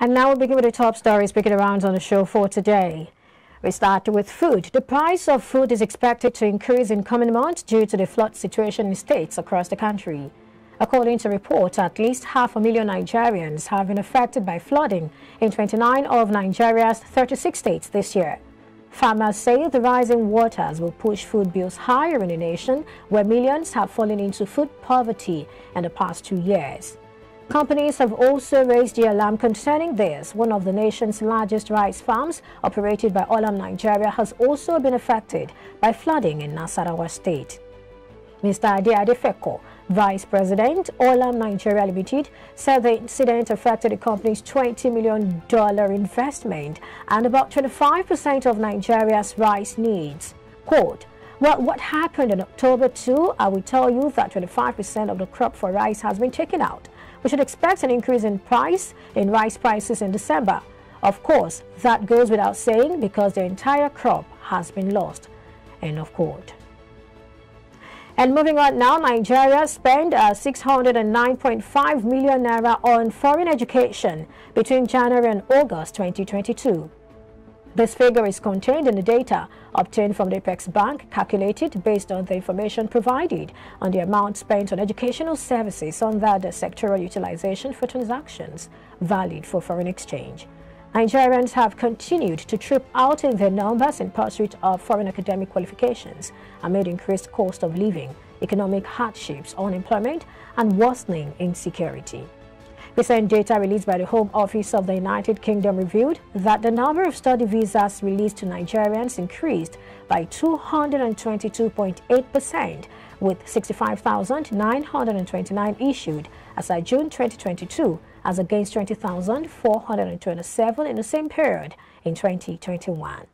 And now we begin with the top stories speaking around on the show for today. We start with food. The price of food is expected to increase in coming months due to the flood situation in states across the country. According to reports, at least 500,000 Nigerians have been affected by flooding in 29 of Nigeria's 36 states this year. Farmers say the rising waters will push food bills higher in the nation, where millions have fallen into food poverty in the past 2 years. Companies have also raised the alarm concerning this. One of the nation's largest rice farms, operated by Olam Nigeria, has also been affected by flooding in Nasarawa State. Mr. Ade Adefeko, Vice President, Olam Nigeria Limited, said the incident affected the company's $20 million investment and about 25% of Nigeria's rice needs. Quote, "Well, what happened in October 2, I will tell you that 25% of the crop for rice has been taken out. We should expect an increase in rice prices in December. Of course, that goes without saying because the entire crop has been lost." End of quote. And moving on now, Nigeria spent 609.5 million naira on foreign education between January and August 2022. This figure is contained in the data obtained from the Apex Bank, calculated based on the information provided on the amount spent on educational services under the sectoral utilization for transactions valid for foreign exchange. Nigerians have continued to trip out in their numbers in pursuit of foreign academic qualifications amid increased cost of living, economic hardships, unemployment, and worsening insecurity. Recent data released by the Home Office of the United Kingdom revealed that the number of study visas released to Nigerians increased by 222.8%, with 65,929 issued as of June 2022, as against 20,427 in the same period in 2021.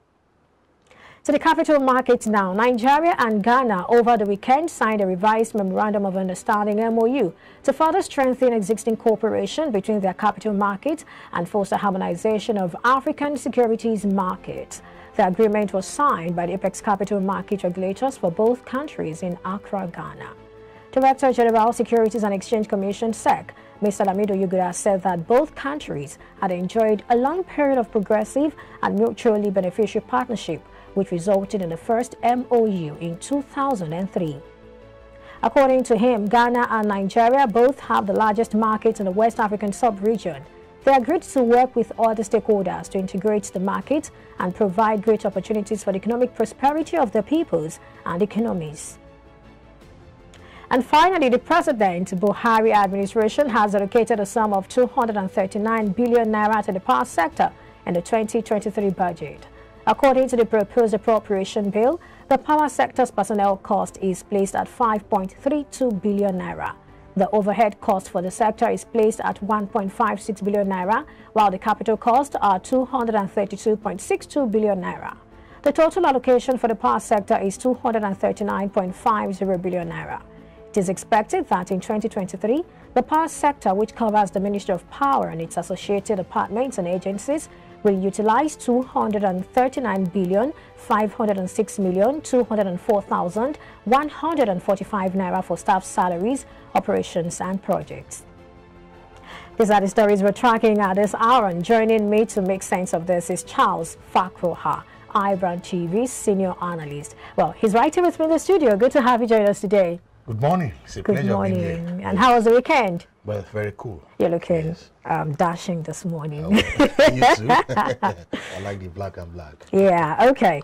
To the capital markets now. Nigeria and Ghana over the weekend signed a revised Memorandum of Understanding MOU to further strengthen existing cooperation between their capital markets and foster harmonization of African securities markets. The agreement was signed by the Apex Capital Market regulators for both countries in Accra, Ghana. Director General Securities and Exchange Commission (SEC), Mr. Lamido Yuguda, said that both countries had enjoyed a long period of progressive and mutually beneficial partnership, which resulted in the first MOU in 2003. According to him, Ghana and Nigeria both have the largest markets in the West African sub-region. They agreed to work with other stakeholders to integrate the market and provide great opportunities for the economic prosperity of their peoples and economies. And finally, the President Buhari administration has allocated a sum of 239 billion naira to the power sector in the 2023 budget. According to the proposed appropriation bill, the power sector's personnel cost is placed at 5.32 billion naira. The overhead cost for the sector is placed at 1.56 billion naira, while the capital costs are 232.62 billion naira. The total allocation for the power sector is 239.50 billion naira. It is expected that in 2023, the power sector, which covers the Ministry of Power and its associated departments and agencies, will utilize 239,506,204,145 naira for staff salaries, operations, and projects. These are the stories we're tracking at this hour, and joining me to make sense of this is Charles Fakroha, IBrandTV's senior analyst. Well, he's right here with me in the studio. Good to have you join us today. Good morning. It's a pleasure being here. Good morning. And how was the weekend? Well, very cool. You're looking dashing this morning. You too. I like the black and black. Yeah, okay.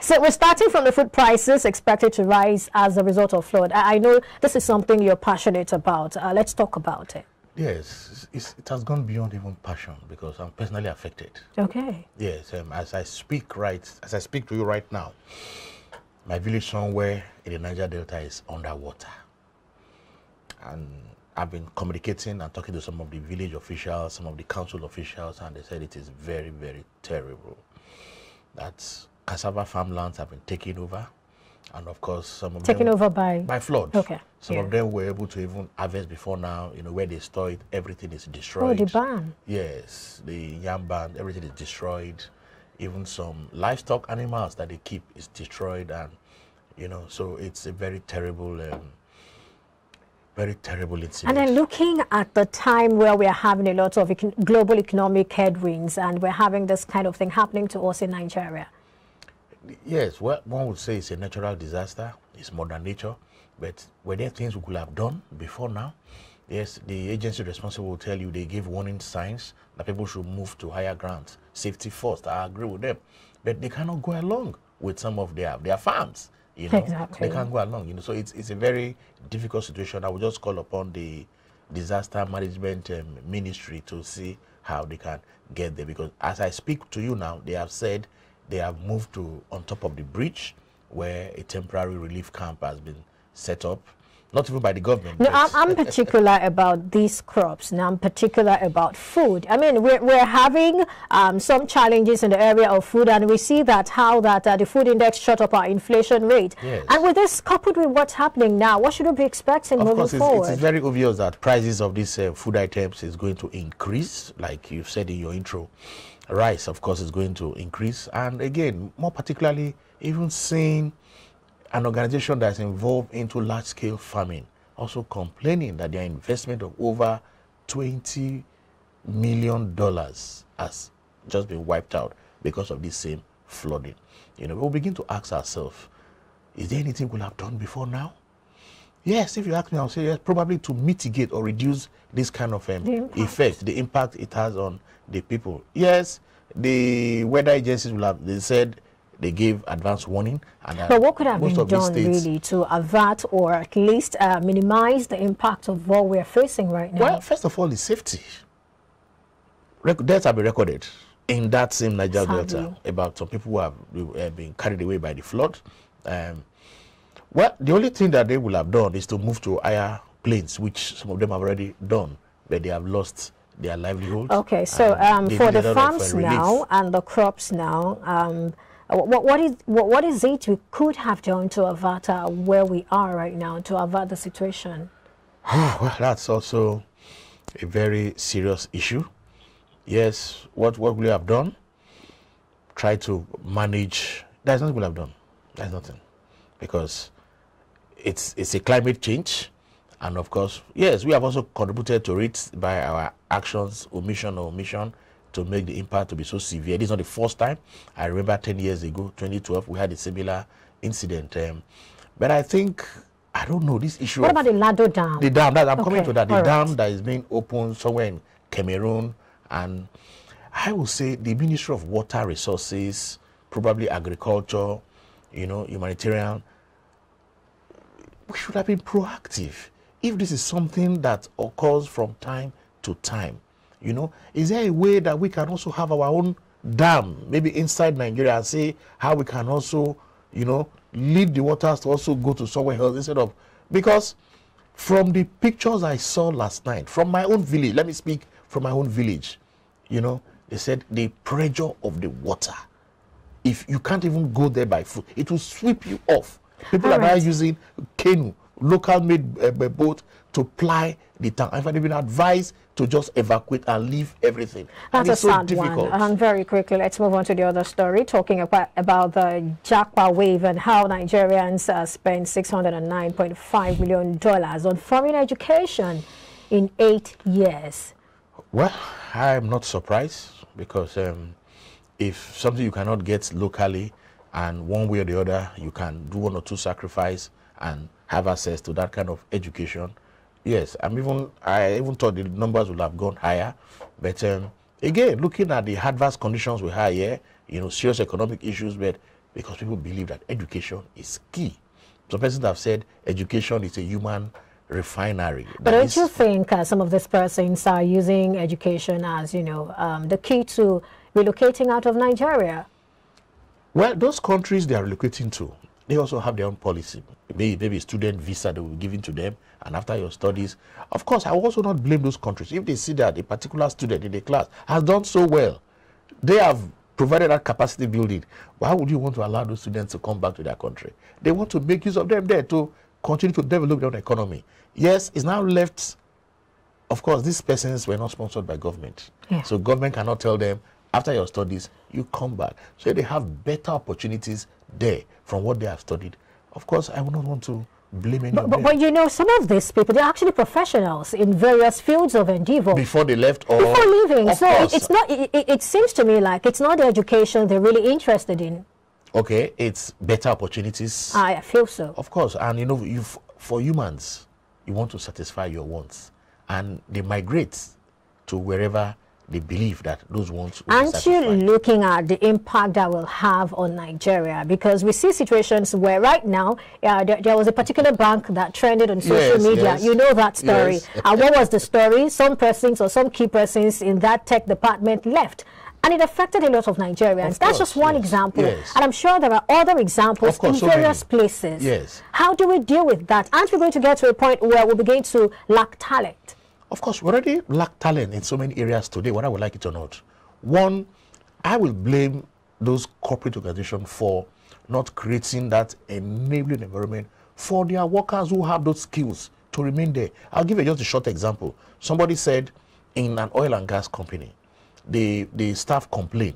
So we're starting from the food prices expected to rise as a result of flood. I know this is something you're passionate about. Let's talk about it. Yes, it has gone beyond even passion because I'm personally affected. Okay. Yes, as I speak to you right now, my village somewhere in the Niger Delta is underwater. And I've been communicating and talking to some of the village officials, some of the council officials, and they said it is very, very terrible. That cassava farmlands have been taken over. And of course, some of taken them... over by floods. Okay. Some of them were able to even harvest before now, where they store it, everything is destroyed. Oh, the barn. Yes, the yam barn, everything is destroyed. Even some livestock animals that they keep is destroyed, and so it's a very terrible very terrible incident. And then looking at the time where we are having a lot of global economic headwinds and we're having this kind of thing happening to us in Nigeria. Yes, well, one would say it's a natural disaster. It's Mother Nature. But were there things we could have done before now? Yes, the agency responsible will tell you they give warning signs that people should move to higher grounds. Safety first, I agree with them. But they cannot go along with some of their farms. You know, exactly. They can't go along. You know, so it's a very difficult situation. I will just call upon the disaster management ministry to see how they can get there. Because as I speak to you now, they have said they have moved to on top of the bridge where a temporary relief camp has been set up. Not even by the government. No, I'm particular about these crops. Now, I'm particular about food. I mean, we're having some challenges in the area of food, and we see that how that the food index shot up our inflation rate. Yes. And with this coupled with what's happening now, what should we be expecting moving forward? It's very obvious that prices of these food items is going to increase, like you said in your intro. Rice, of course, is going to increase. And again, more particularly, even seeing an organization that's involved into large-scale farming also complaining that their investment of over $20 million has just been wiped out because of this same flooding. You know, we'll begin to ask ourselves, is there anything we'll have done before now? Yes, if you ask me, I'll say yes, probably to mitigate or reduce this kind of effect, the impact it has on the people. Yes, the weather agencies will have, they said, they gave advance warning. And but what could have been done really to avert or at least minimize the impact of what we're facing right now? Well, first of all, is safety. Deaths have been recorded in that same Niger Delta about some people who have been carried away by the flood. Well, the only thing that they will have done is to move to higher plains, which some of them have already done, but they have lost their livelihood. Okay, so for the farms now and the crops now, what is it we could have done to avert where we are right now, to avert the situation? Well, that's also a very serious issue. Yes, what we have done, try to manage. There's nothing we have done. There's nothing, because it's a climate change, and of course, yes, we have also contributed to it by our actions, omission, to make the impact to be so severe. This is not the first time. I remember 10 years ago, 2012, we had a similar incident. But I think, I don't know, this issue. What about the Lado Dam? The dam, I'm coming to that. The dam that is being opened somewhere in Cameroon. And I will say the Ministry of Water Resources, probably agriculture, you know, humanitarian, we should have been proactive. If this is something that occurs from time to time, you know, is there a way that we can also have our own dam, maybe inside Nigeria, and see how we can also, you know, lead the waters to also go to somewhere else instead of, because from the pictures I saw last night, from my own village, let me speak from my own village, you know, they said the pressure of the water, if you can't even go there by foot, it will sweep you off. People are now using canoe, local made boat to ply the tank. I've been advised to just evacuate and leave everything. That's a sad one. And very quickly, let's move on to the other story, talking about the Japa wave and how Nigerians spent $609.5 million on foreign education in 8 years. Well, I'm not surprised, because if something you cannot get locally, and one way or the other you can do one or two sacrifice and have access to that kind of education, yes, I even thought the numbers would have gone higher. But again, looking at the adverse conditions we have here, you know, serious economic issues, but because people believe that education is key. Some persons have said education is a human refinery. But don't you think some of these persons are using education as, you know, the key to relocating out of Nigeria? Well, those countries they are relocating to, they also have their own policy. Maybe student visa that will be given to them, and after your studies. Of course, I will also not blame those countries. If they see that a particular student in the class has done so well, they have provided that capacity building, why would you want to allow those students to come back to their country? They want to make use of them there to continue to develop their own economy. Yes, it's now left, of course, these persons were not sponsored by government. Yeah. So government cannot tell them, after your studies, you come back. So they have better opportunities there from what they have studied. Of course, I would not want to blame any but you know, some of these people, they're actually professionals in various fields of endeavor. Before they left or before leaving. So course. it's not, it seems to me like it's not the education they're really interested in. Okay, it's better opportunities. I feel so. Of course, and you know, for humans, you want to satisfy your wants, and they migrate to wherever they believe that those wants will be Aren't you satisfied. looking at the impact that will have on Nigeria? Because we see situations where right now, there was a particular bank that trended on social media. Yes. You know that story. Yes. And what was the story? Some persons or some key persons in that tech department left. And it affected a lot of Nigerians. Of That's course, just one yes, example. yes. And I'm sure there are other examples in so various many. places. Yes. How do we deal with that? Aren't we going to get to a point where we begin to lack talent? Of course, we already lack talent in so many areas today, whether we like it or not. One, I will blame those corporate organizations for not creating that enabling environment for their workers who have those skills to remain there. I'll give you just a short example. Somebody said in an oil and gas company, the staff complain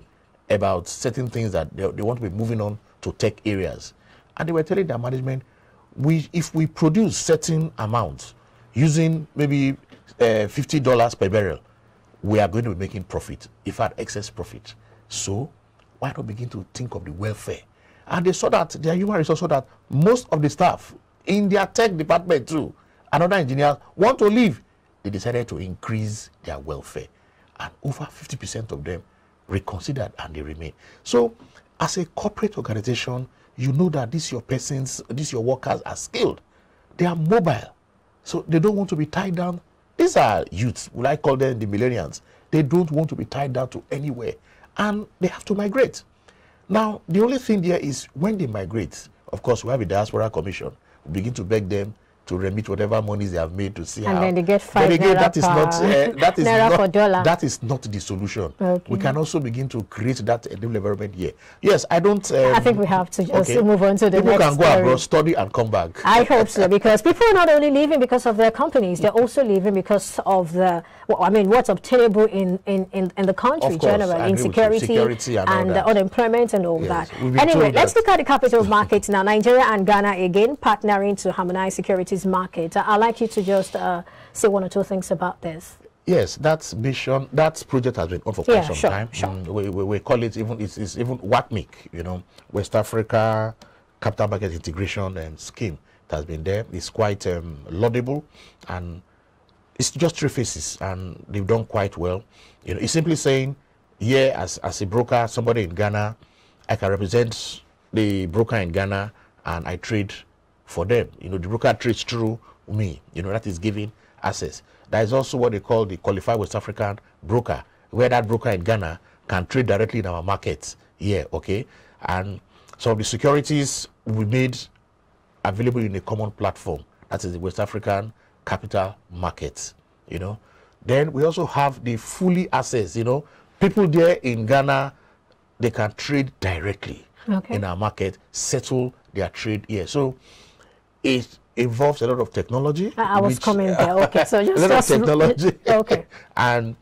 about certain things that they want to be moving on to tech areas. And they were telling their management, if we produce certain amounts using maybe $50 per barrel, we are going to be making profit, in fact, excess profit. So why not begin to think of the welfare? And they saw that their human resources saw that most of the staff in their tech department too, and other engineers want to leave. They decided to increase their welfare. And over 50% of them reconsidered and they remain. So as a corporate organization, you know that these your workers are skilled. They are mobile. So they don't want to be tied down. These are youths, will I call them the millennials. They don't want to be tied down to anywhere. And they have to migrate. Now, the only thing there is when they migrate, of course, we have a diaspora commission. We begin to beg them to remit whatever monies they have made to see and how. then they get $5 that is not the solution. Okay. We can also begin to create that environment here. Yes, I don't. I think we have to just move on to the people next can go story. abroad, study, and come back. I hope so, because people are not only leaving because of their companies, they're also leaving because of the, well, I mean, what's obtainable in the country generally, insecurity and unemployment and all that. Anyway, let's look at the capital markets now. Nigeria and Ghana again partnering to harmonize securities market. I'd like you to just say one or two things about this. Yes, that mission, that project has been on for quite some time. Sure. We call it even, it's even WACMIC, you know, West Africa Capital Market Integration Scheme. It has been there. It's quite laudable, and it's just 3 phases, and they've done quite well. You know, it's simply saying, yeah, as a broker, somebody in Ghana, I can represent the broker in Ghana, and I trade for them. You know, the broker trades through me. You know, that is giving access. There is also what they call the qualified West African broker, where that broker in Ghana can trade directly in our markets here, okay? And some of the securities we made available in a common platform. That is the West African Capital Markets, you know. Then we also have the fully access, you know. People there in Ghana, they can trade directly in our market, settle their trade here. So it involves a lot of technology. I was coming there. Okay, so just a lot of technology. Okay. And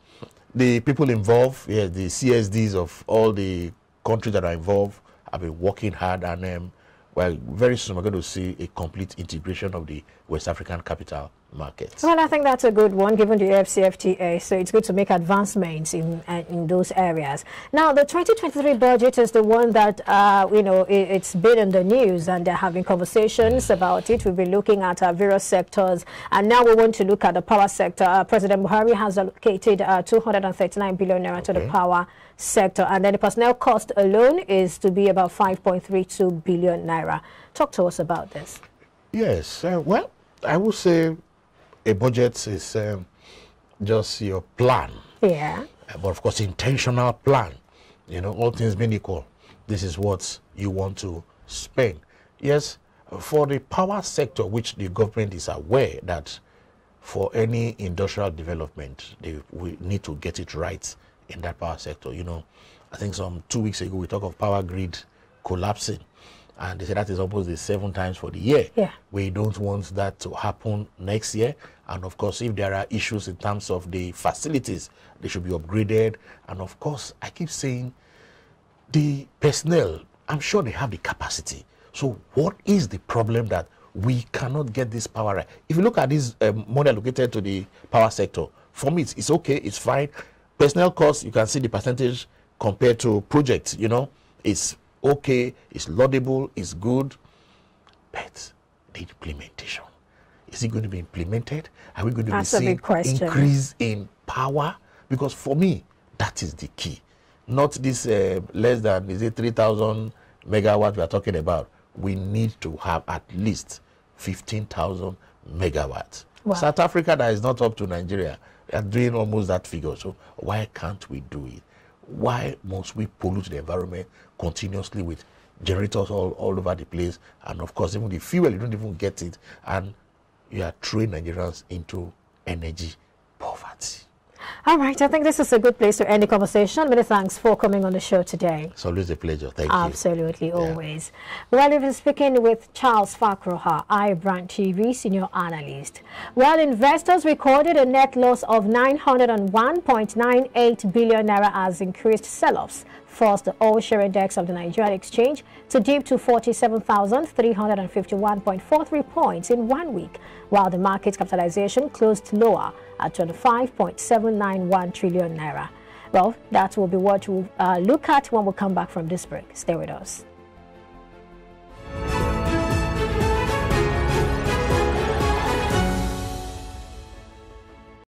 the people involved, yeah, the CSDs of all the countries that are involved have been working hard, and well, very soon we're going to see a complete integration of the West African capital markets. Well, I think that's a good one, given the FCFTA, so it's good to make advancements in those areas. Now, the 2023 budget is the one that, you know, it's been in the news, and there have been conversations about it. We've been looking at various sectors, and now we want to look at the power sector. President Buhari has allocated 239 billion naira to the power sector, and then the personnel cost alone is to be about 5.32 billion naira. Talk to us about this. Yes, well, I would say a budget is just your plan. Yeah. But of course, intentional plan. You know, all things being equal, this is what you want to spend. Yes, for the power sector, which the government is aware that for any industrial development, we need to get it right in that power sector. You know, I think some 2 weeks ago, we talked of power grid collapsing. And they said that is almost the 7 times for the year. Yeah. We don't want that to happen next year. And of course, if there are issues in terms of the facilities, they should be upgraded. And of course, I keep saying the personnel, I'm sure they have the capacity. So what is the problem that We cannot get this power right. If you look at this money allocated to the power sector, for me, it's okay, it's fine. Personnel costs, you can see the percentage compared to projects, you know, it's okay, it's laudable, it's good. But the implementation, is it going to be implemented? Are we going to be seeing increase in power? Because for me, that is the key. Not this less than, is it 3,000 megawatts we are talking about. We need to have at least 15,000 megawatts. Wow. South Africa, that is not up to Nigeria, they are doing almost that figure. So why can't we do it? Why must we pollute the environment continuously with generators all over the place? And of course, even the fuel, you don't even get it. And you are throwing Nigerians into energy poverty. All right, I think this is a good place to end the conversation. Many thanks for coming on the show today. It's always a pleasure. Thank you. Absolutely, always. Well, we've been speaking with Charles Fakroha, IBrandTV senior analyst. Well, investors recorded a net loss of 901.98 billion naira as increased sell-offs forced the oil share index of the Nigerian exchange to dip to 47,351.43 points in 1 week, while the market capitalization closed lower at 25.791 trillion naira. Well, that will be what we'll look at when we come back from this break. Stay with us.